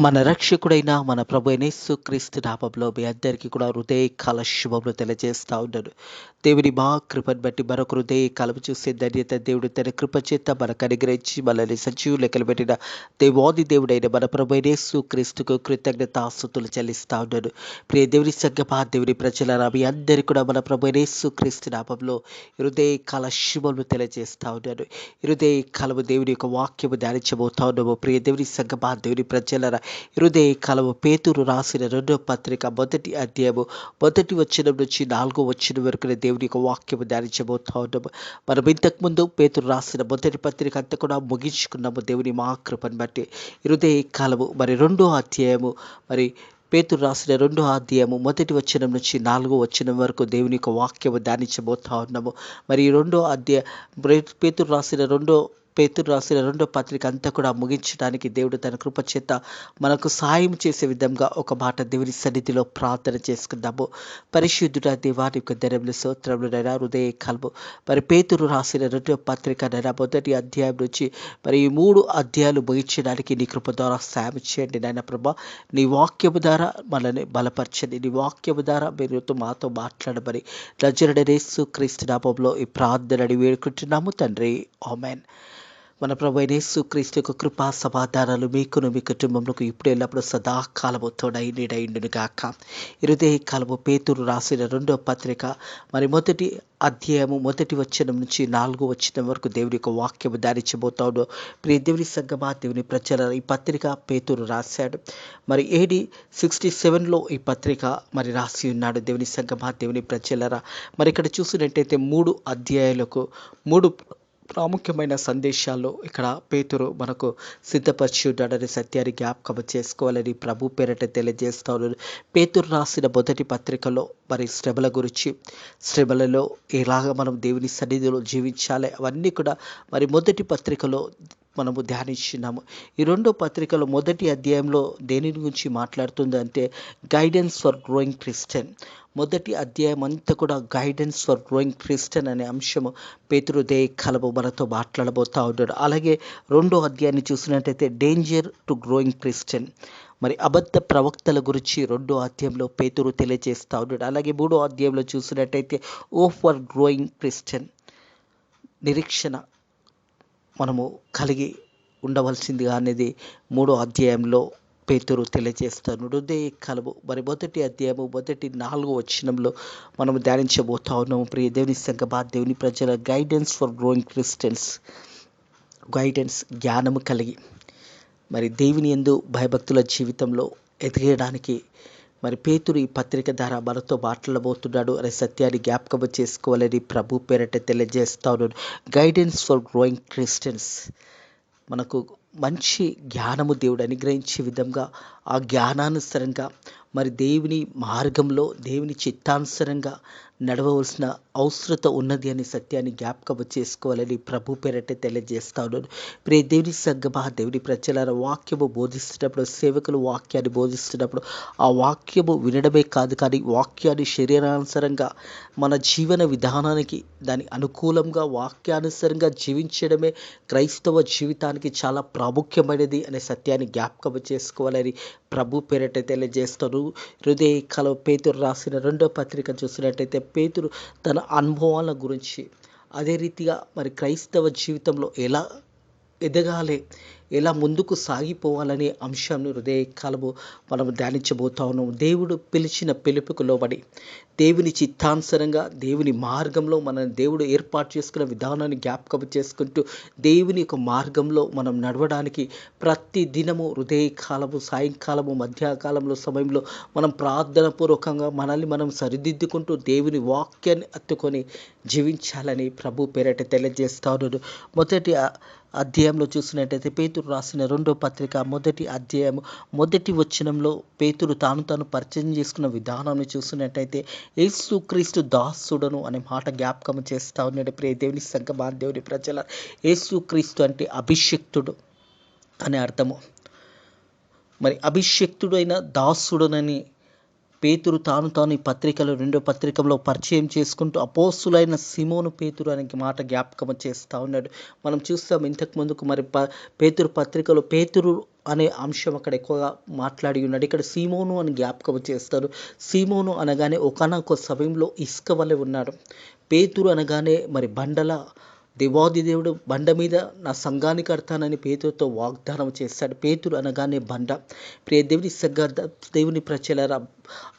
మన రక్షకుడైన మన ప్రభు అయిన యేసుక్రీస్తు నామములో మీ అందరికీ కూడా హృదయకాల శుభములు తెలియజేస్తా ఉన్నాను. దేవుని మా కృపను బట్టి మరొక హృదయకాలము చూసే ధన్యత దేవుడు తన కృప చేత మనకు అనుగ్రహించి మనల్ని సజీవులు లెక్కలు పెట్టిన దేవాది దేవుడైన మన ప్రభు అయిన యేసుక్రీస్తుకు కృతజ్ఞతాస్తుతులు చెల్లిస్తా ఉన్నాను. ప్రియ దేవుని సంగమా దేవుని ప్రజలారా మీ అందరికీ కూడా మన ప్రభు అయిన యేసుక్రీస్తు నామములో హృదయకాల శుభములు తెలియజేస్తా ఉన్నాను. హృదయకాలము దేవుని యొక్క వాక్యము ధ్యానించబోతా ఉన్నాము. ప్రియ దేవుని సంగమా దేవుని ప్రజలారా హృదయకాలము పేతురు రాసిన 2వ పత్రిక 1వ అధ్యాయము 1వ వచనం నుంచి 4వ వచనం వరకు దేవుని యొక్క వాక్యము ధ్యానించబోతా ఉన్నాము. మనం ఇంతకుముందు పేతురు రాసిన 1వ పత్రిక అంతా కూడా ముగించుకున్నాము. దేవుని మా కృపను బట్టి హృదయకాలము మరి 2వ అధ్యాయము మరి పేతురు రాసిన 2వ అధ్యాయము 1వ వచనం నుంచి 4వ వచనం వరకు దేవుని యొక్క వాక్యము ధ్యానించబోతా ఉన్నాము. మరి 2వ అధ్యాయ పేతురు రాసిన 2వ పత్రిక అంతా కూడా ముగించడానికి దేవుడు తన కృప చేత మనకు సహాయం చేసే విధంగా ఒక మాట దేవుని సన్నిధిలో ప్రార్థన చేసుకుందాము. పరిశుద్ధుడ దేవాని యొక్క ధనములు స్తోత్రములు నైనా హృదయకాలము మరి పేతురు రాసిన 2వ పత్రిక నైనా 1వ అధ్యాయం నుంచి మరి ఈ 3 అధ్యాయాలు ముగించడానికి నీ కృప ద్వారా సాయం చేయండి నాయన ప్రభా. నీ వాక్యము ద్వారా మనల్ని బలపరచండి. నీ వాక్యము ద్వారా మీరు మాతో మాట్లాడమని నజరుడైన యేసుక్రీస్తు నామములో ఈ ప్రార్థనని వేడుకుంటున్నాము తండ్రి. ఆమేన్. మన ప్రభు అయిన యేసుక్రీస్తు యొక్క కృపా సమాధానాలు మీకును మీ కుటుంబంలోకి ఇప్పుడు ఎల్లప్పుడూ సదాకాలము తోడై నీడైండును గాక. హృదయకాలము పేతురు రాసిన 2వ పత్రిక మరి 1వ అధ్యాయము 1వ వచనం నుంచి 4వ వచనం వరకు దేవుని యొక్క వాక్యము ధ్యానించబోతాడు. ప్రియ దేవుని సంగమా దేవుని ప్రజల ఈ పత్రిక పేతురు రాశాడు. మరి AD 67లో ఈ పత్రిక మరి రాసి ఉన్నాడు. దేవుని సంగమా దేవుని ప్రజలరా మరి ఇక్కడ చూసినట్టయితే 3 అధ్యాయాలకు 3 ప్రాముఖ్యమైన సందేశాల్లో ఇక్కడ పేతురు మనకు సిద్ధపరిచి ఉన్నాడని సత్యాన్ని జ్ఞాపకం చేసుకోవాలని ప్రభు పేరట తెలియజేస్తా ఉన్నాడు. పేతురు రాసిన 1వ పత్రికలో మరి శ్రమల గురించి, శ్రమలలో ఎలాగ మనం దేవుని సన్నిధిలో జీవించాలి అవన్నీ కూడా మరి 1వ పత్రికలో మనము ధ్యానించినాము. ఈ 2వ పత్రికలో 1వ అధ్యాయంలో దేని గురించి మాట్లాడుతుందంటే గైడెన్స్ ఫర్ గ్రోయింగ్ క్రిస్టియన్. 1వ అధ్యాయం అంతా కూడా గైడెన్స్ ఫర్ గ్రోయింగ్ క్రిస్టియన్ అనే అంశము పేతురు హృదయకాలము మనతో మాట్లాడబోతా ఉన్నాడు. అలాగే 2వ అధ్యాయాన్ని చూసినట్టయితే డేంజర్ టు గ్రోయింగ్ క్రిస్టియన్ మరి అబద్ధ ప్రవక్తల గురించి 2వ అధ్యాయంలో పేతురు తెలియజేస్తా ఉన్నాడు. అలాగే 3వ అధ్యాయంలో చూసినట్టయితే ఓ ఫర్ గ్రోయింగ్ క్రిస్టియన్ నిరీక్షణ మనము కలిగి ఉండవలసిందిగా అనేది 3వ అధ్యాయంలో పేతురు తెలియజేస్తాను. హృదయకాలము మరి 1వ అధ్యాయము 4వ వచనంలో మనము ధ్యానించబోతా ఉన్నాము. ప్రియ దేవుని సంగమా దేవుని ప్రజల guidance for growing Christians, guidance జ్ఞానము కలిగి మరి దేవుని యందు భయభక్తుల జీవితంలో ఎదగడానికి మరి పేతురు ఈ పత్రిక ద్వారా మనతో మాట్లాడబోతున్నాడు అనే సత్యాన్ని జ్ఞాపకం చేసుకోవాలని ప్రభు పేరట తెలియజేస్తా ఉన్నాడు. గైడెన్స్ ఫర్ గ్రోయింగ్ క్రిస్టియన్స్ మనకు మంచి జ్ఞానము దేవుడు అనుగ్రహించే విధంగా ఆ జ్ఞానానుసారంగా మరి దేవుని మార్గంలో దేవుని చిత్తానుసారంగా నడవవలసిన అవసరత ఉన్నది అనే సత్యాన్ని జ్ఞాపకం చేసుకోవాలని ప్రభు పేరట తెలియజేస్తా ఉన్నాను. ప్రియ దేవుని సంగమా దేవుని ప్రజల వాక్యము బోధిస్తున్నప్పుడు, సేవకులు వాక్యాన్ని బోధిస్తున్నప్పుడు ఆ వాక్యము వినడమే కాదు కానీ వాక్యాన్ని శరీరానుసారంగా మన జీవన విధానానికి దాని అనుకూలంగా వాక్యానుసారంగా జీవించడమే క్రైస్తవ జీవితానికి చాలా ప్రాముఖ్యమైనది అనే సత్యాన్ని జ్ఞాపకం చేసుకోవాలని ప్రభు పేరట తెలియజేస్తారు. హృదయకాలం పేతురు రాసిన 2వ పత్రిక చూసినట్టయితే పేతురు తన అనుభవాల గురించి, అదే రీతిగా మరి క్రైస్తవ జీవితంలో ఎలా ఎదగాలి, ఎలా ముందుకు సాగిపోవాలనే అంశాన్ని హృదయకాలము మనం ధ్యానించబోతా ఉన్నాము. దేవుడు పిలిచిన పిలుపుకు లోబడి దేవుని చిత్తానుసారంగా దేవుని మార్గంలో మన దేవుడు ఏర్పాటు చేసుకున్న విధానాన్ని జ్ఞాపకం చేసుకుంటూ దేవుని యొక్క మార్గంలో మనం నడవడానికి ప్రతి దినము హృదయకాలము, సాయంకాలము, మధ్యాకాలంలో సమయంలో మనం ప్రార్థన పూర్వకంగా మనల్ని మనం సరిదిద్దుకుంటూ దేవుని వాక్యాన్ని అత్తుకొని జీవించాలని ప్రభు పేరట తెలియజేస్తా ఉన్నాడు. 1వ అధ్యాయంలో చూసినట్టయితే పేతురు రాసిన 2వ పత్రిక 1వ అధ్యాయం 1వ వచనంలో పేతురు తాను పరిచయం చేసుకున్న విధానాన్ని చూసినట్టయితే యేసుక్రీస్తు దాసుడను అనే మాట జ్ఞాపకం చేస్తా ఉన్నాడు. ప్రియ దేవుని సంగమా దేవుని ప్రజల యేసుక్రీస్తు అంటే అభిషిక్తుడు అనే అర్థము. మరి అభిషిక్తుడైన దాసుడునని పేతురు తాను ఈ పత్రికలో రెండో పత్రికలో పరిచయం చేసుకుంటూ అపోస్తులైన సిమోను పేతురు అనే మాట జ్ఞాపకం చేస్తూ ఉన్నాడు. మనం చూస్తాం ఇంతకు ముందుకు మరి పేతురు పత్రికలో పేతురు అనే అంశం అక్కడ ఎక్కువగా మాట్లాడి ఉన్నాడు. ఇక్కడ సీమోను అని జ్ఞాపకం చేస్తారు. సీమోను అనగానే ఒకానొక సమయంలో ఇసుక వలె ఉన్నాడు. పేతురు అనగానే మరి బండల దేవాది దేవుడు బండ మీద నా సంఘానికి కడతానని పేతురుతో వాగ్దానం చేశాడు. పేతురు అనగానే బండ. ప్రియ దేవుని దేవుని ప్రజలారా,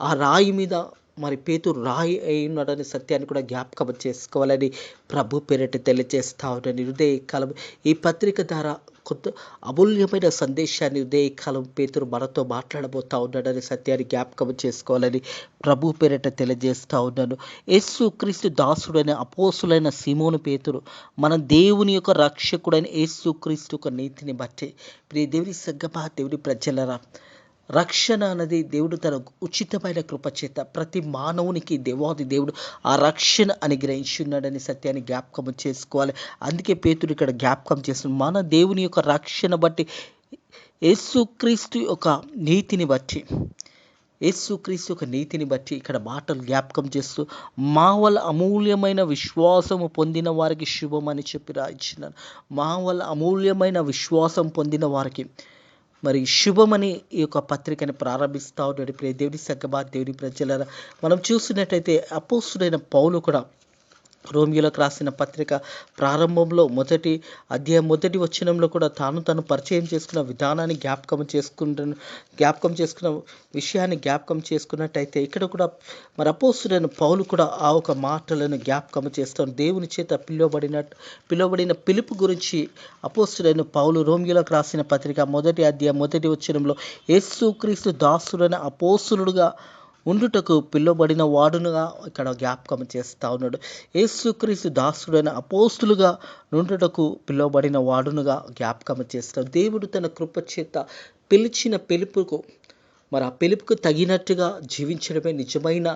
ఆ రాయి మీద మరి పేతురు రాయి అయి ఉన్నాడనే సత్యాన్ని కూడా జ్ఞాపకం చేసుకోవాలని ప్రభు పేరిట తెలియజేస్తా ఉన్నాను. హృదయకాలం ఈ పత్రిక ద్వారా కొత్త అమూల్యమైన సందేశాన్ని ఉదయకాలం పేతురు మనతో మాట్లాడబోతా ఉన్నాడనే సత్యాన్ని జ్ఞాపకం చేసుకోవాలని ప్రభు పేరిట తెలియజేస్తా ఉన్నాను. యేసు క్రీస్తు దాసుడైన అపోస్తులైన సీమోను పేతురు మన దేవుని యొక్క రక్షకుడైన యేసు క్రీస్తు యొక్క నీతిని బట్టి ప్రియ దేవుని సంగమా, దేవుని ప్రజలరా, రక్షణ అన్నది దేవుడు తన ఉచితమైన కృపచేత ప్రతి మానవునికి దేవాది దేవుడు ఆ రక్షణ అనుగ్రహించున్నాడని సత్యాన్ని జ్ఞాపకం చేసుకోవాలి. అందుకే పేతురు ఇక్కడ జ్ఞాపకం చేస్తుంది, మన దేవుని యొక్క రక్షణ బట్టి యేసుక్రీస్తు యొక్క నీతిని బట్టి యేసుక్రీస్తు యొక్క నీతిని బట్టి ఇక్కడ మాటలు జ్ఞాపకం చేస్తూ మా వల్ల అమూల్యమైన విశ్వాసము పొందిన వారికి శుభమని చెప్పి రాయించినాను. మా వల్ల అమూల్యమైన విశ్వాసం పొందిన వారికి మరి శుభమని ఈ యొక్క పత్రికని ప్రారంభిస్తూ ఉన్నాడు. ప్రియ దేవుని సంగమా, దేవుని ప్రజలారా, మనం చూసినట్టయితే అపోస్తుడైన పౌలు కూడా రోమియోలకు రాసిన పత్రిక ప్రారంభంలో మొదటి అధ్యాయం మొదటి వచనంలో కూడా తను పరిచయం చేసుకున్న విధానాన్ని జ్ఞాపకం చేసుకున్న విషయాన్ని జ్ఞాపకం చేసుకున్నట్టయితే ఇక్కడ కూడా మరి అపోస్తుడైన పౌలు కూడా ఆ ఒక మాటలను జ్ఞాపకం చేస్తాను. దేవుని చేత పిలువబడిన పిలుపు గురించి అపోస్తుడైన పౌలు రోమియోలకు రాసిన పత్రిక మొదటి అధ్యాయం మొదటి వచనంలో యేసుక్రీస్తు దాసుడైన అపోస్తులుడుగా ఉండుటకు పిలువబడిన వాడునుగా ఇక్కడ జ్ఞాపకం చేస్తూ ఉన్నాడు. యేసుక్రీస్తు దాసుడైన అపోస్తులుగా నుండుటకు పిలువబడిన వాడునుగా జ్ఞాపకం చేస్తాడు. దేవుడు తన కృప చేత పిలిచిన పిలుపుకు మరి ఆ పిలుపుకు తగినట్టుగా జీవించడమే నిజమైన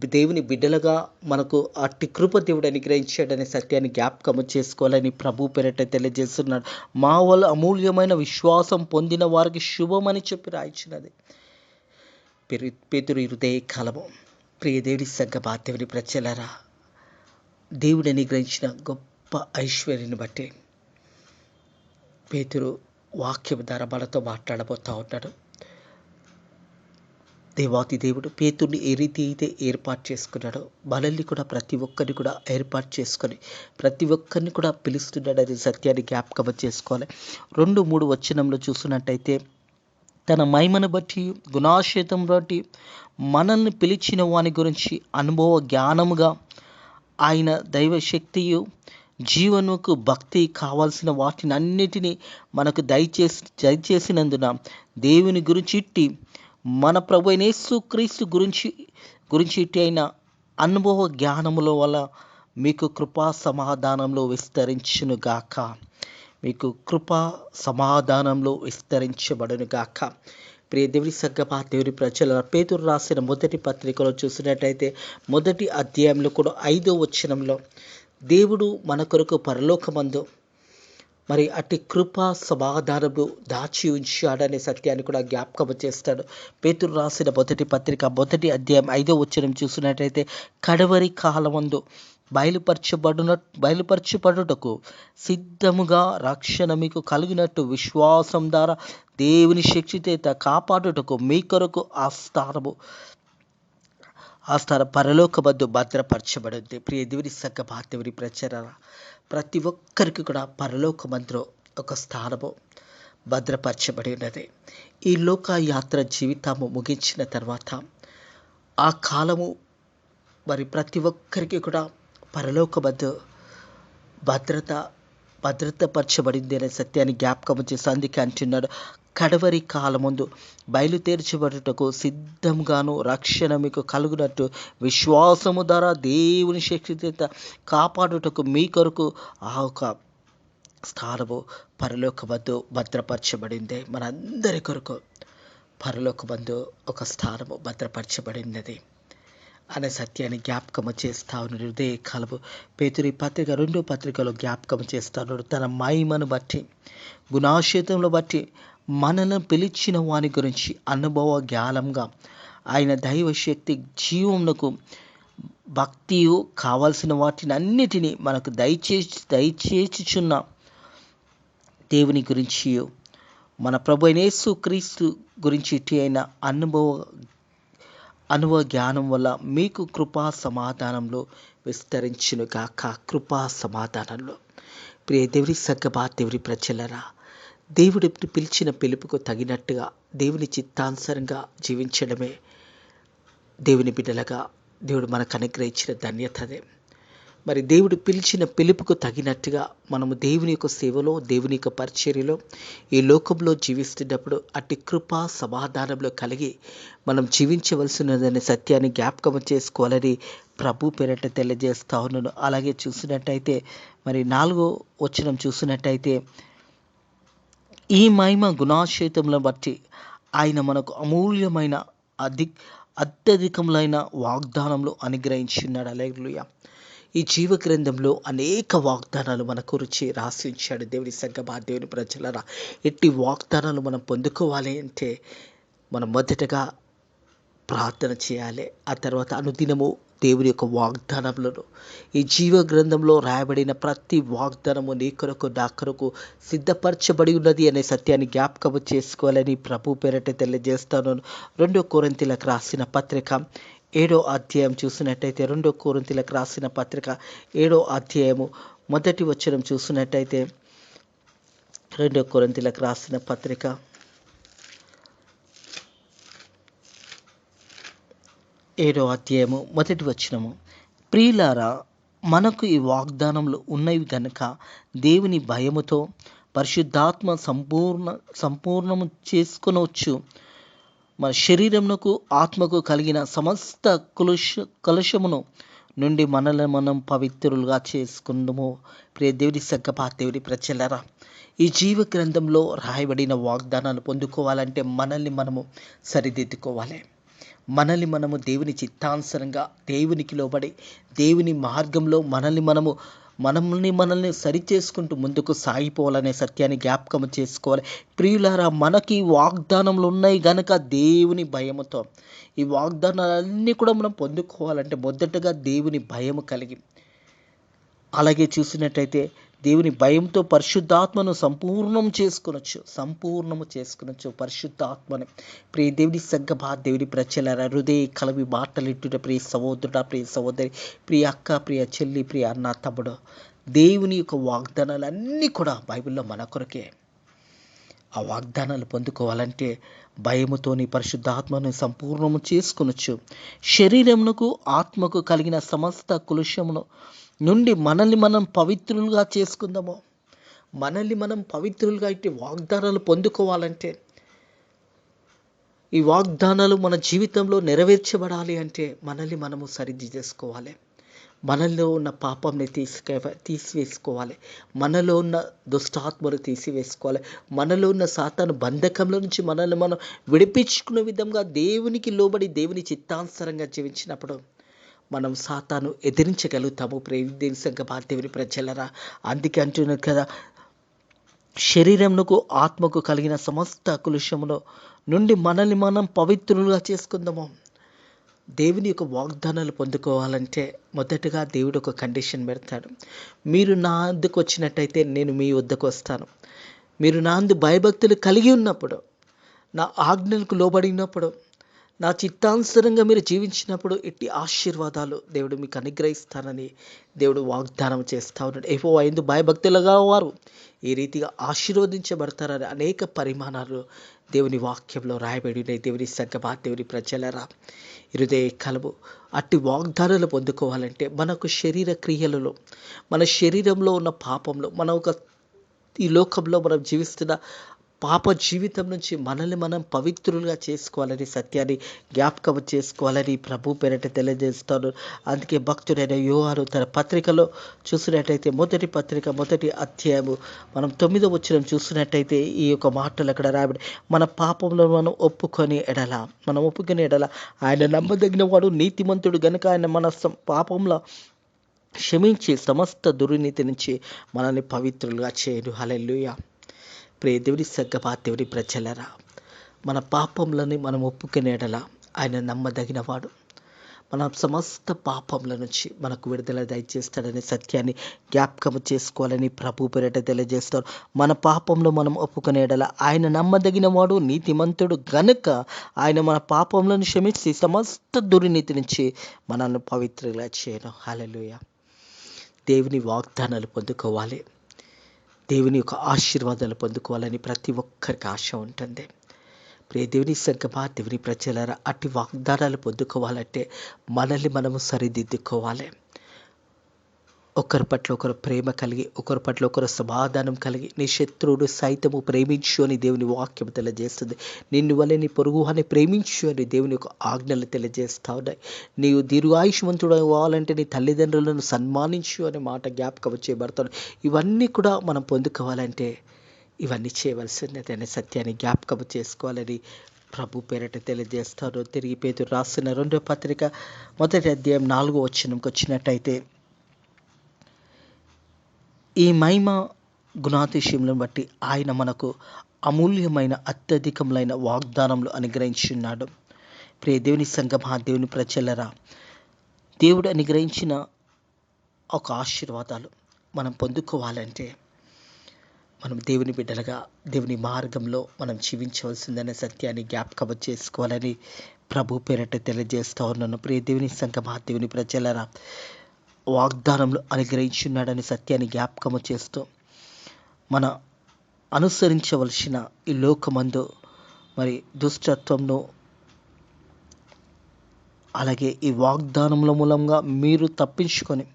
దేవుని బిడ్డలుగా మనకు అట్టి కృప దేవుడు అనుగ్రహించాడనే సత్యాన్ని జ్ఞాపకం చేసుకోవాలని ప్రభు పేరిట తెలియజేస్తున్నాడు. మా వల్ల అమూల్యమైన విశ్వాసం పొందిన వారికి శుభమని చెప్పి రాయించినది పేతురు హృదయ కాలము. ప్రియ దేవుని సంగమా, దేవుని ప్రజలారా, దేవుడు అనుగ్రహించిన గొప్ప ఐశ్వర్యాన్ని బట్టి పేతురు వాక్యం ద్వారా మనతో మాట్లాడబోతూ ఉన్నాడు. దేవాతి దేవుడు పేతుర్ని ఏ రీతి అయితే ఏర్పాటు చేసుకున్నాడో మనల్ని కూడా ప్రతి ఒక్కరిని కూడా ఏర్పాటు చేసుకొని ప్రతి ఒక్కరిని కూడా పిలుస్తున్నాడు అనే సత్యాన్ని జ్ఞాపకం చేసుకోవాలి. 2-3 వచనంలో చూసినట్టయితే తన మహిమను బట్టి గుణాశేతం బట్టి మనల్ని పిలిచిన వాని గురించి అనుభవ జ్ఞానముగా ఆయన దైవశక్తియు జీవనకు భక్తి కావాల్సిన వాటిని అన్నిటినీ మనకు దయచేసినందున దేవుని గురించి ఇట్టి మన ప్రభు అయిన యేసుక్రీస్తు గురించి ఇట్టి అయిన అనుభవ జ్ఞానముల వల్ల మీకు కృపా సమాధానంలో విస్తరించునుగాక. మీకు కృపా సమాధానంలో విస్తరించబడునుగాక. ప్రియ దేవుని సంగమా, దేవుని ప్రజల పేతురు రాసిన మొదటి పత్రికలో చూసినట్టయితే మొదటి అధ్యాయంలో కూడా 5వ వచనంలో దేవుడు మన కొరకు పరలోకమందు మరి అట్టి కృపా సమాధానము దాచి ఉంచాడనే సత్యాన్ని కూడా జ్ఞాపకం చేస్తాడు. పేతురు రాసిన మొదటి పత్రిక మొదటి అధ్యాయం 5వ వచనం చూసినట్టయితే కడవరి కాలమందు బయలుపరచబడుటకు సిద్ధముగా రక్షణ మీకు కలిగినట్టు విశ్వాసం ద్వారా దేవుని శక్తి చేత కాపాడుటకు మీ కొరకు ఆ స్థానం పరలోకమందు భద్రపరచబడింది. ప్రియ దేవుని సంగమా, దేవుని ప్రచారాల ప్రతి ఒక్కరికి కూడా పరలోకమందులో ఒక స్థానము భద్రపరచబడి ఉన్నది. ఈ లోక యాత్ర జీవితము ముగించిన తర్వాత ఆ కాలము మరి ప్రతి ఒక్కరికి కూడా పరలోకమందు భద్రతపరచబడింది అనే సత్యాన్ని జ్ఞాపకం చేసి అందుకే అంటున్నాడు, కడవరి కాలమందు బయలుదేర్చబడుటకు సిద్ధంగాను రక్షణ మీకు కలుగునట్టు విశ్వాసము ద్వారా దేవుని శక్తి చేత కాపాడుటకు మీ కొరకు ఆ ఒక స్థానము పరలోకమందు భద్రపరచబడింది. మనందరి కొరకు పరలోకమందు ఒక స్థానము భద్రపరచబడినది అనే సత్యాన్ని జ్ఞాపకం చేస్తా ఉన్నాడు. హృదయ కాలము పేతురు ఈ పత్రిక 2వ పత్రికలో జ్ఞాపకం చేస్తా ఉన్నాడు. తన మహిమను బట్టి గుణాశేతంలో బట్టి మనల్ని పిలిచిన వాని గురించి అనుభవ జ్ఞానంగా ఆయన దైవశక్తి జీవమునకు భక్తియు కావాల్సిన వాటిని అన్నిటినీ మనకు దయచేచుచున్న దేవుని గురించి, మన ప్రభు అయిన యేసుక్రీస్తు గురించి ఇటు అయిన అనుభవ జ్ఞానం వల్ల మీకు కృపా సమాధానంలో విస్తరించును గాక. కృపా సమాధానంలో ప్రియ దేవుని సంగమా, దేవుని ప్రజలరా, దేవుడు పిలిచిన పిలుపుకు తగినట్టుగా దేవుని చిత్తానుసారంగా జీవించడమే దేవుని బిడ్డలుగా దేవుడు మనకు అనుగ్రహించిన ధన్యతదే. మరి దేవుడు పిలిచిన పిలుపుకు తగినట్టుగా మనము దేవుని యొక్క సేవలో, దేవుని యొక్క పరిచర్యలో, ఈ లోకంలో జీవిస్తున్నప్పుడు అట్టి కృపా సమాధానంలో కలిగి మనం జీవించవలసినదనే సత్యాన్ని జ్ఞాపకం చేసుకోవాలని ప్రభు పేరట తెలియజేస్తా ఉన్నాను. అలాగే చూసినట్టయితే మరి 4వ వచనం చూసినట్టయితే, ఈ మహిమ గుణాశేతములను బట్టి ఆయన మనకు అమూల్యమైన అత్యధికములైన వాగ్దానములు అనుగ్రహించున్నాడు. హల్లెలూయా. ఈ జీవ గ్రంథంలో అనేక వాగ్దానాలు మన గురించి రాసి ఉంచాడు. దేవుని సంగమా, దేవుని ప్రజలరా, ఎట్టి వాగ్దానాలు మనం పొందుకోవాలి అంటే మనం మొదటగా ప్రార్థన చేయాలి. ఆ తర్వాత అనుదినము దేవుని యొక్క వాగ్దానములను, ఈ జీవ గ్రంథంలో రాయబడిన ప్రతి వాగ్దానము నీ కొరకు నా కొరకు సిద్ధపరచబడి ఉన్నది అనే సత్యాన్ని జ్ఞాపకం చేసుకోవాలని ప్రభు పేరట తెలియజేస్తాను. 2 కొరింథీయులకు రాసిన పత్రిక 7వ అధ్యాయం చూసినట్టయితే, 2 కొరింథీయులకు రాసిన పత్రిక 7వ అధ్యాయము మొదటి వచనం చూసినట్టయితే, 2 కొరింథీయులకు రాసిన పత్రిక 7వ అధ్యాయము మొదటి వచనము, ప్రియులారా, మనకు ఈ వాగ్దానములు ఉన్నవి గనుక దేవుని భయముతో పరిశుద్ధాత్మ సంపూర్ణము చేసుకొనవచ్చు. మన శరీరమునకు ఆత్మకు కలిగిన సమస్త కలుషమును నుండి మనల్ని మనం పవిత్రులుగా చేసుకుందాము. ప్రియ దేవుని సంగమా, దేవుని ప్రజలరా, ఈ జీవ గ్రంథంలో రాయబడిన వాగ్దానాలు పొందుకోవాలంటే మనల్ని మనము సరిదిద్దుకోవాలి. మనల్ని మనము దేవుని చిత్తానుసారంగా దేవునికి లోబడి దేవుని మార్గంలో మనల్ని సరిచేసుకుంటూ ముందుకు సాగిపోవాలనే సత్యాన్ని జ్ఞాపకం చేసుకోవాలి. ప్రియులారా, మనకి వాగ్దానములు ఉన్నాయి గనక దేవుని భయముతో ఈ వాగ్దానాలన్నీ కూడా మనం పొందుకోవాలంటే మొదటగా దేవుని భయము కలిగి, అలాగే చూసినట్టయితే దేవుని భయంతో పరిశుద్ధాత్మను సంపూర్ణము చేసుకొనొచ్చు పరిశుద్ధాత్మని. ప్రియ దేవుని సంగమా, దేవుని ప్రజలరా, హృదయ కలవి మాటలింటున్న ప్రియ సహోదరుడా, ప్రియ సహోదరి, ప్రియ అక్క, ప్రియ చెల్లి, ప్రియ అన్న, తమ్ముడు, దేవుని యొక్క వాగ్దానాలన్నీ కూడా బైబిల్లో మన కొరకే. ఆ వాగ్దానాలు పొందుకోవాలంటే భయముతోని పరిశుద్ధాత్మను సంపూర్ణము చేసుకొనొచ్చు. శరీరమునకు ఆత్మకు కలిగిన సమస్త కలుషమును నుండి మనల్ని మనం పవిత్రులుగా చేసుకుందాము. మనల్ని మనం పవిత్రులుగా ఇట్టి వాగ్దానాలు పొందుకోవాలంటే, ఈ వాగ్దానాలు మన జీవితంలో నెరవేర్చబడాలి అంటే మనల్ని మనము సరిదిద్దుకోవాలి. మనలో ఉన్న పాపంని తీసివేసుకోవాలి. మనలో ఉన్న దుష్టాత్మను తీసివేసుకోవాలి. మనలో ఉన్న సాతాను బంధకంలో నుంచి మనల్ని మనం విడిపించుకునే విధంగా దేవునికి లోబడి దేవుని చిత్తానుసారంగా జీవించినప్పుడు మనం సాతాను ఎదిరించగలుగుతాము. దేవుని సంగమా, దేవుని ప్రజలరా, అందుకే అంటున్నారు కదా, శరీరమునకు ఆత్మకు కలిగిన సమస్త కలుషమును నుండి మనల్ని మనం పవిత్రులుగా చేసుకుందాము. దేవుని యొక్క వాగ్దానాలు పొందుకోవాలంటే మొదటగా దేవుడు ఒక కండిషన్ పెడతాడు. మీరు నా వద్దకు వచ్చినట్టయితే నేను మీ వద్దకు వస్తాను. మీరు నా అందు భయభక్తులు కలిగి ఉన్నప్పుడు, నా ఆజ్ఞలకు లోబడినప్పుడు, నా చిత్తానుసారంగా మీరు జీవించినప్పుడు ఇట్టి ఆశీర్వాదాలు దేవుడు మీకు అనుగ్రహిస్తానని దేవుడు వాగ్దానం చేస్తూ ఉన్నాడు. యెహోవా యందు భయభక్తులుగా వారు ఈ రీతిగా ఆశీర్వదించబడతారని అనేక పరిమాణాలు దేవుని వాక్యంలో రాయబడి ఉన్నాయి. దేవుని సంగమా, దేవుని ప్రజలరా, హృదయ కలవు అట్టి వాగ్దానాలు పొందుకోవాలంటే మనకు శరీర క్రియలలో, మన శరీరంలో ఉన్న పాపంలో, ఈ లోకంలో మనం జీవిస్తున్న పాప జీవితం నుంచి మనల్ని మనం పవిత్రులుగా చేసుకోవాలని సత్యాన్ని జ్ఞాపకం చేసుకోవాలని ప్రభు పేరట తెలియజేస్తాను. అందుకే భక్తుడైన యోహాను తన పత్రికలో చూసినట్టయితే, మొదటి అధ్యాయము మనం 9వ వచనం చూసినట్టయితే ఈ యొక్క మాటలు అక్కడ రాబడి, మన పాపంలో మనం ఒప్పుకొని ఎడల ఆయన నమ్మదగిన వాడు, నీతిమంతుడు గనుక ఆయన మన పాపంలో క్షమించి సమస్త దుర్నీతి నుంచి మనల్ని పవిత్రులుగా చేయను. హల్లెలూయా. ప్రియ దేవుని సంగమా, దేవుని ప్రజలరా, మన పాపంలని మనం ఒప్పుకునే ఎడల ఆయన నమ్మదగినవాడు. మన సమస్త పాపముల నుంచి మనకు విడుదల దయచేస్తాడనే సత్యాన్ని జ్ఞాపకం చేసుకోవాలని ప్రభు పేరిట తెలియజేస్తారు. మన పాపంలో మనం ఒప్పుకునే యెడల ఆయన నమ్మదగినవాడు, నీతిమంతుడు గనుక ఆయన మన పాపములను క్షమించి సమస్త దుర్నీతి నుంచి మనల్ని పవిత్రులుగా చేయను. హల్లెలూయా. దేవుని వాగ్దానాలు పొందుకోవాలి, దేవుని యొక్క ఆశీర్వాదాలు పొందుకోవాలని ప్రతి ఒక్కరికి ఆశ ఉంటుంది. ప్రియ దేవుని సంగమా, దేవుని ప్రజలారా, అట్టి వాగ్దానాలు పొందుకోవాలంటే మనల్ని మనము సరిదిద్దుకోవాలి. ఒకరి పట్ల ఒకరు ప్రేమ కలిగి, ఒకరి పట్ల ఒకరు సమాధానం కలిగి, నీ శత్రువుడు సైతము ప్రేమించు అని దేవుని వాక్యం తెలియజేస్తుంది. నిన్ను వలె నీ పొరుగు అని ప్రేమించు అని దేవుని యొక్క ఆజ్ఞలు తెలియజేస్తా ఉన్నాయి. నీవు దీర్ఘాయుష్మంతుడు అవ్వాలంటే నీ తల్లిదండ్రులను సన్మానించు అనే మాట జ్ఞాపకం చేయబడతాడు. ఇవన్నీ కూడా మనం పొందుకోవాలంటే ఇవన్నీ చేయవలసినది అనే సత్యాన్ని జ్ఞాపకం చేసుకోవాలని ప్రభు పేరట తెలియజేస్తారు. తిరిగి పేతురు రాసిన 2వ పత్రిక 1వ అధ్యాయం 4వ వచనంకి వచ్చినట్టయితే, ఈ మహిమ గుణాతిశయములను బట్టి ఆయన మనకు అమూల్యమైన అత్యధికములైన వాగ్దానములు అనుగ్రహించున్నాడు. ప్రియ దేవుని సంగమా, దేవుని ప్రజలరా, దేవుడు అనుగ్రహించిన ఒక ఆశీర్వాదాలు మనం పొందుకోవాలంటే మనం దేవుని బిడ్డలుగా దేవుని మార్గంలో మనం జీవించవలసిందనే సత్యాన్ని జ్ఞాపకం చేసుకోవాలని ప్రభు పేరట తెలియజేస్తూ ఉన్నాను. ప్రియ దేవుని సంగమా, దేవుని ప్రజలరా, వాగ్దానంలో అనుగ్రహించున్నాడని సత్యాన్ని జ్ఞాపకము చేస్తూ మన అనుసరించవలసిన ఈ లోకమందు మరి దుష్టత్వంను, అలాగే ఈ వాగ్దానముల మూలంగా మీరు తప్పించుకొని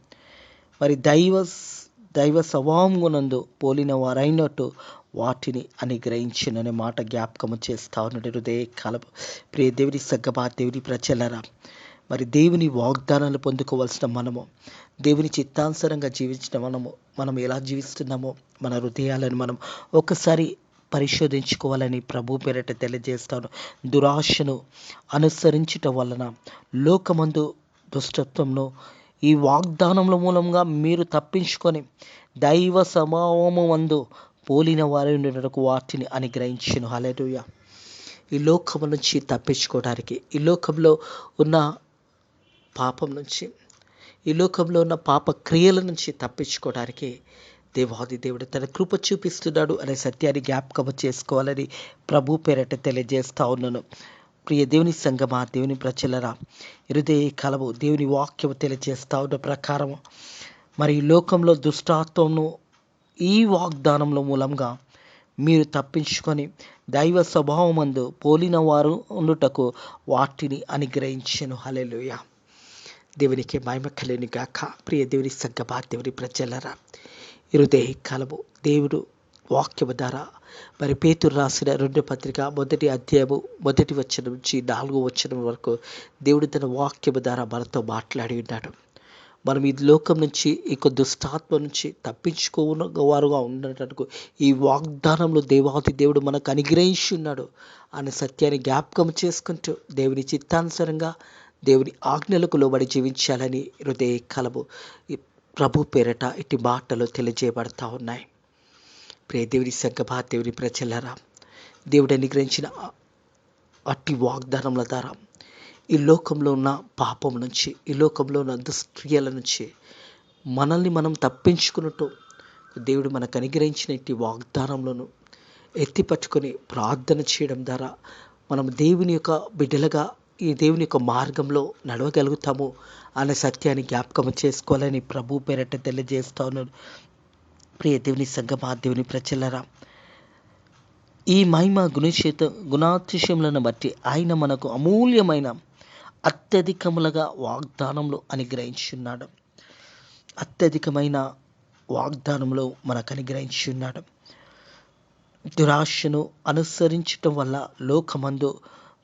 మరి దైవ స్వభావమునందు పోలిన వారైనట్టు వాటిని అనుగ్రహించిననే మాట జ్ఞాపకము చేస్తా ఉన్నాడు. హృదయ కాలము ప్రియ దేవుని సంగమా, దేవుని ప్రజలరా, మరి దేవుని వాగ్దానాలు పొందుకోవాల్సిన మనము, దేవుని చిత్తానుసారంగా జీవించిన మనం ఎలా జీవిస్తున్నామో మన హృదయాలను మనం ఒకసారి పరిశోధించుకోవాలని ప్రభు పేరట తెలియజేస్తాను. దురాశను అనుసరించటం వలన లోకమందు దుష్టత్వంను ఈ వాగ్దానముల మూలంగా మీరు తప్పించుకొని దైవ స్వభావము మందు పోలిన వారి ఉండటకు వాటిని అనుగ్రహించును. హల్లెలూయా. ఈ లోకము నుంచి తప్పించుకోవడానికి, ఈ లోకంలో ఉన్న పాపం నుంచి, ఈ లోకంలో ఉన్న పాప క్రియల నుంచి తప్పించుకోవడానికి దేవాది దేవుడు తన కృప చూపిస్తున్నాడు అనే సత్యాన్ని జ్ఞాపకం చేసుకోవాలని ప్రభు పేరట తెలియజేస్తా ఉన్నాను. ప్రియ దేవుని సంగమా, దేవుని ప్రజలరా, హృదయ కలవు దేవుని వాక్యము తెలియజేస్తా ఉన్న ప్రకారం మరి ఈ లోకంలో దుష్టాత్వమును ఈ వాగ్దానముల మూలంగా మీరు తప్పించుకొని దైవ స్వభావమందు పోలిన వారు ఉండుటకు వాటిని అనుగ్రహించెను. హల్లెలూయా. దేవునికి మహిమ కలుగును గాక. ప్రియ దేవుని సంగమా, దేవుని ప్రజలరా, హృదయ కలవు దేవుడు వాక్యము ద్వారా మరి పేతురు రాసిన 2వ పత్రిక 1వ అధ్యాయము 1వ వచనం నుంచి 4వ వచనం వరకు దేవుడు తన వాక్యము ద్వారా మనతో మాట్లాడి ఉన్నాడు. మనం ఈ లోకం నుంచి, ఈ దుష్టాత్మ నుంచి తప్పించుకోవారుగా ఉండటకు ఈ వాగ్దానంలో దేవాది దేవుడు మనకు అనుగ్రహించి ఉన్నాడు అనే సత్యాన్ని జ్ఞాపకం చేసుకుంటూ దేవుని చిత్తానుసారంగా దేవుని ఆజ్ఞలకు లోబడి జీవించాలని హృదయ కలవు ఈ ప్రభు పేరట ఇటు మాటలు తెలియజేయబడతా ఉన్నాయి. ప్రియ దేవుని సంగమా, దేవుని ప్రజలరా, దేవుడు అనుగ్రహించిన అట్టి వాగ్దానముల ద్వారా ఈ లోకంలో ఉన్న పాపం నుంచి, ఈ లోకంలో ఉన్న దుష్క్రియల నుంచి మనల్ని మనం తప్పించుకున్నట్టు దేవుడు మనకు అనుగ్రహించిన ఇట్టి వాగ్దానంలోను ఎత్తిపట్టుకొని ప్రార్థన చేయడం ద్వారా మనం దేవుని యొక్క బిడ్డలుగా ఈ దేవుని యొక్క మార్గంలో నడవగలుగుతాము అనే సత్యాన్ని జ్ఞాపకం చేసుకోవాలని ప్రభు పేరట తెలియజేస్తా ఉన్నాను. ప్రియ దేవుని సంగమా, దేవుని ప్రజలరా, ఈ మహిమ గుణాతిశయములను బట్టి ఆయన మనకు అమూల్యమైన అత్యధికములుగా వాగ్దానములు అనుగ్రహించున్నాడు. అత్యధికమైన వాగ్దానములు మనకు అనుగ్రహించున్నాడు. దురాశను అనుసరించటం వల్ల లోకమందు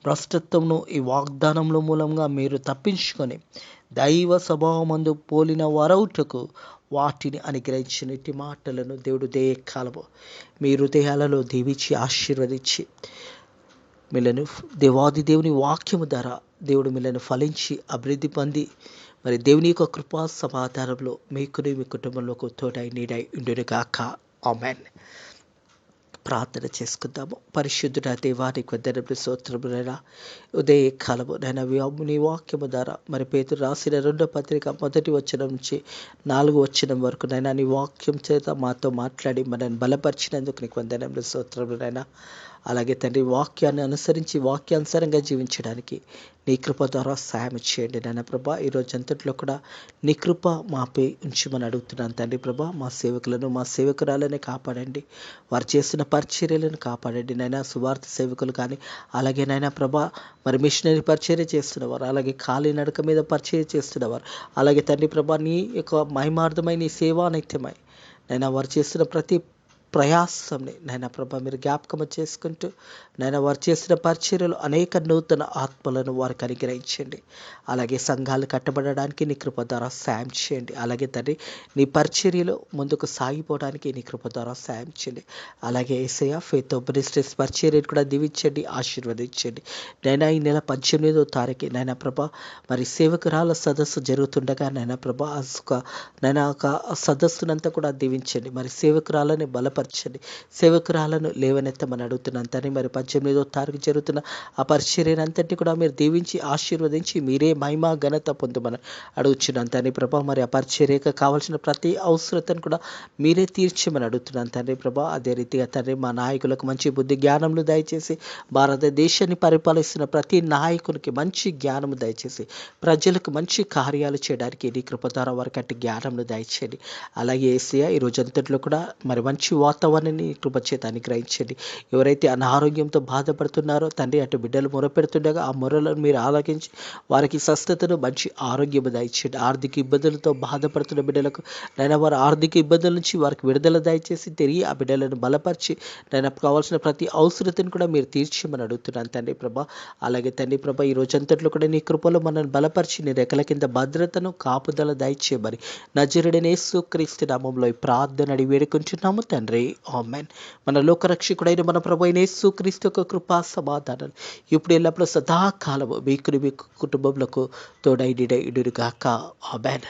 భ్రష్టత్వమును ఈ వాగ్దానముల మూలంగా మీరు తప్పించుకొని దైవ స్వభావమందు పోలిన వారవుటకు వాటిని అనుగ్రహించిన ఇట్టి మాటలను దేవుడు కాలము మీ హృదయాలలో దీవించి ఆశీర్వదించి మిలను దేవాది దేవుని వాక్యము ద్వారా దేవుడు మిలను ఫలించి అభివృద్ధి పొంది మరి దేవుని యొక్క కృపా సమాధానంలో మీకుని మీ కుటుంబంలో తోడై నీడై ఉండునుగాక. ఆమెన్. ప్రార్థన చేసుకుందాము. పరిశుద్ధుడ దేవానికి వందనములు స్తోత్రములైనా ఉదయ కాలము నైనా నీ వాక్యము ద్వారా మరి పేతురు రాసిన 2వ పత్రిక 1 వచనం నుంచి 4వ వచనం వరకు నైనా నీ వాక్యం చేత మాతో మాట్లాడి మనల్ని బలపరిచినందుకు నీకు వందనములు స్తోత్రములైనా. అలాగే తండ్రి వాక్యాన్ని అనుసరించి వాక్యానుసారంగా జీవించడానికి నీ కృప ద్వారా సాయం చేయండి నాయన ప్రభా. ఈరోజు అంతట్లో కూడా నీ కృప మాపై ఉంచమని అడుగుతున్నాను తండ్రి ప్రభా. మా సేవకులను మా సేవకురాలని కాపాడండి. వారు చేస్తున్న పరిచర్యలను కాపాడండి నైనా. సువార్త సేవకులు కానీ అలాగే నైనా ప్రభా మరి మిషనరీ పరిచర్య చేస్తున్నవారు, అలాగే ఖాళీ నడక మీద పరిచర్య చేస్తున్నవారు, అలాగే తండ్రి ప్రభా నీ యొక్క మహిమార్థమై నీ సేవానిత్యమై నైనా వారు చేస్తున్న ప్రతి ప్రయాసంని నైనా ప్రభా మీరు జ్ఞాపకం చేసుకుంటూ నైనా వారు చేసిన పరిచర్యలు అనేక నూతన ఆత్మలను వారికి అనుగ్రహించండి. అలాగే సంఘాలు కట్టబడడానికి నీ కృప ద్వారా సాయం చేయండి. అలాగే తండ్రి నీ పరిచర్యలో ముందుకు సాగిపోవడానికి నీ కృప ద్వారా సాయం చేయండి. అలాగే యేసయ్య ఫెయిత్ మినిస్ట్రీస్ పరిచర్యను కూడా దీవించండి, ఆశీర్వదించండి. నైనా ఈ నెల 18వ తారీఖు నైనా ప్రభా మరి సేవకురాల సదస్సు జరుగుతుండగా నైనా ప్రభా నైనా ఒక సదస్సునంతా కూడా దీవించండి. మరి సేవకురాలని బలపరచండి, సేవకురాలను లేవనెత్తమని అడుగుతున్నాను తండ్రి. మరి 18వ తారీఖు జరుగుతున్న ఆ పరిచర్యనంతటి కూడా మీరు దీవించి ఆశీర్వదించి మీరే మహిమ ఘనత పొందమని అడుగుతున్నాను తండ్రి ప్రభా. మరి ఆ పరిచర్యకు కావాల్సిన ప్రతి అవసరతను కూడా మీరే తీర్చమని అడుగుతున్నాను తండ్రి ప్రభా. అదే రీతిగా తండ్రి మా నాయకులకు మంచి బుద్ధి జ్ఞానములు దయచేసి భారతదేశాన్ని పరిపాలిస్తున్న ప్రతి నాయకునికి మంచి జ్ఞానము దయచేసి ప్రజలకు మంచి కార్యాలు చేయడానికి నీ కృప ద్వారా వారికి అట్టి జ్ఞానములు దయచేయండి. అలాగే యేసయ్య ఈ రోజు అంతట్లో కూడా మరి మంచి వాతావరణాన్ని కృప చేత అనుగ్రహించండి. ఎవరైతే అనారోగ్యంతో బాధపడుతున్నారో తండ్రి అటు బిడ్డలు మొరపెడుతుండగా ఆ మొరలను మీరు ఆలకించి వారికి స్వస్థతను మంచి ఆరోగ్యము దయచేయండి. ఆర్థిక ఇబ్బందులతో బాధపడుతున్న బిడ్డలకు నైనా వారి ఆర్థిక ఇబ్బందుల నుంచి వారికి విడుదల దయచేసి తిరిగి ఆ బిడ్డలను బలపరిచి నైనా కావాల్సిన ప్రతి అవసరతను కూడా మీరు తీర్చమని అడుగుతున్నాను తండ్రి ప్రభా. అలాగే తండ్రి ప్రభా ఈ రోజంతట్లో కూడా నీ కృపలో మనల్ని బలపరిచి నీ రెక్కల కింద భద్రతను కాపుదల దయచేయమని నజరుడైన యేసుక్రీస్తు నామములో ఈ ప్రార్థన అడిగి వేడుకుంటున్నాము తండ్రి, ఆమేన్. మన లోకరక్షకుడైన మన ప్రభు అయిన యేసుక్రీస్తు యొక్క కృపా సమాధానాలు ఇప్పుడు ఎల్లప్పుడూ సదాకాలము మీకు మీ కుటుంబములకు తోడై ఇడురుగాక, ఆమేన్.